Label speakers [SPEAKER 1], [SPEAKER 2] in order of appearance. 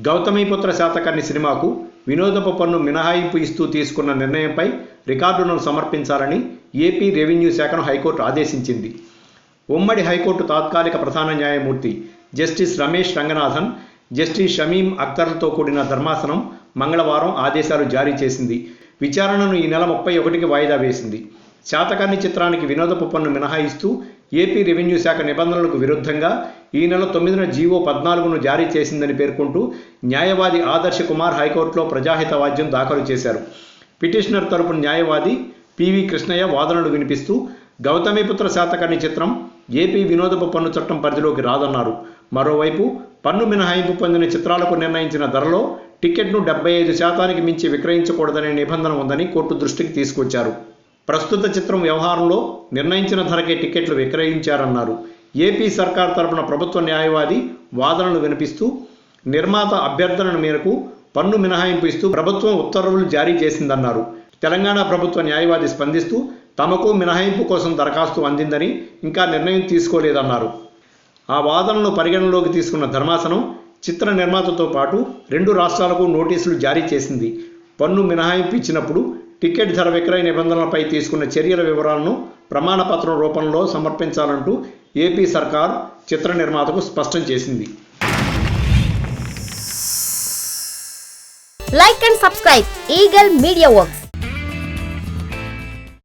[SPEAKER 1] గౌతమిపుత్ర శాతకర్ణి సినిమాకు వినోదపు పన్ను మినహాయింపు ఇస్తూ తీసుకున్న నిర్ణయంపై రికార్డులను సమర్పించాలని ఏపీ రెవెన్యూ శాఖను హైకోర్టు ఆదేశించింది. ఉమ్మడి హైకోర్టు తాత్కాలిక ప్రధాన న్యాయమూర్తి జస్టిస్ రమేష్ రంగనాథన్, జస్టిస్ షమీం అఖ్తర్లతో కూడిన ధర్మాసనం మంగళవారం ఆదేశాలు జారీ చేసింది. విచారణను ఈ నెల 31కి వాయిదా వేసింది. శాతకర్ణి చిత్రానికి వినోదపు పన్ను మినహాయిస్తూ ఏపీ రెవెన్యూ శాఖ నిబంధనలకు విరుద్ధంగా ఈ నెల 9న జీవో 14ను జారీ చేసిందని పేర్కొంటూ న్యాయవాది ఆదర్శ్ కుమార్ హైకోర్టులో ప్రజాహిత వాద్యం దాఖలు చేశారు. పిటిషనర్ తరపున న్యాయవాది పివి కృష్ణయ్య వాదనలు వినిపిస్తూ గౌతమిపుత్ర శాతకర్ణి చిత్రం ఏపీ వినోదపు పన్ను చట్టం పరిధిలోకి రాదన్నారు. మరోవైపు పన్ను మినహాయింపు పొందిన చిత్రాలకు నిర్ణయించిన ధరలో టికెట్ను 75% మించి విక్రయించకూడదనే నిబంధన ఉందని కోర్టు దృష్టికి తీసుకొచ్చారు. ప్రస్తుత చిత్రం వ్యవహారంలో నిర్ణయించిన ధరకే టికెట్లు విక్రయించారన్నారు. ఏపీ సర్కార్ తరపున ప్రభుత్వ న్యాయవాది వాదనలు వినిపిస్తూ నిర్మాత అభ్యర్థన మేరకు పన్ను మినహాయింపు ఇస్తూ ప్రభుత్వం ఉత్తర్వులు జారీ చేసిందన్నారు. తెలంగాణ ప్రభుత్వ న్యాయవాది స్పందిస్తూ తమకు మినహాయింపు కోసం దరఖాస్తు అందిందని ఇంకా నిర్ణయం తీసుకోలేదన్నారు. ఆ వాదనను పరిగణనలోకి తీసుకున్న ధర్మాసనం చిత్ర నిర్మాతతో పాటు 2 రాష్ట్రాలకు నోటీసులు జారీ చేసింది. పన్ను మినహాయింపు ఇచ్చినప్పుడు టికెట్ ధర విక్రయ నిబంధనలపై తీసుకున్న చర్యల వివరాలను ప్రమాణపత్రం రూపంలో సమర్పించాలంటూ ఏపీ సర్కార్ చిత్ర నిర్మాతకు స్పష్టం చేసింది.
[SPEAKER 2] Like and subscribe Eagle Media Works.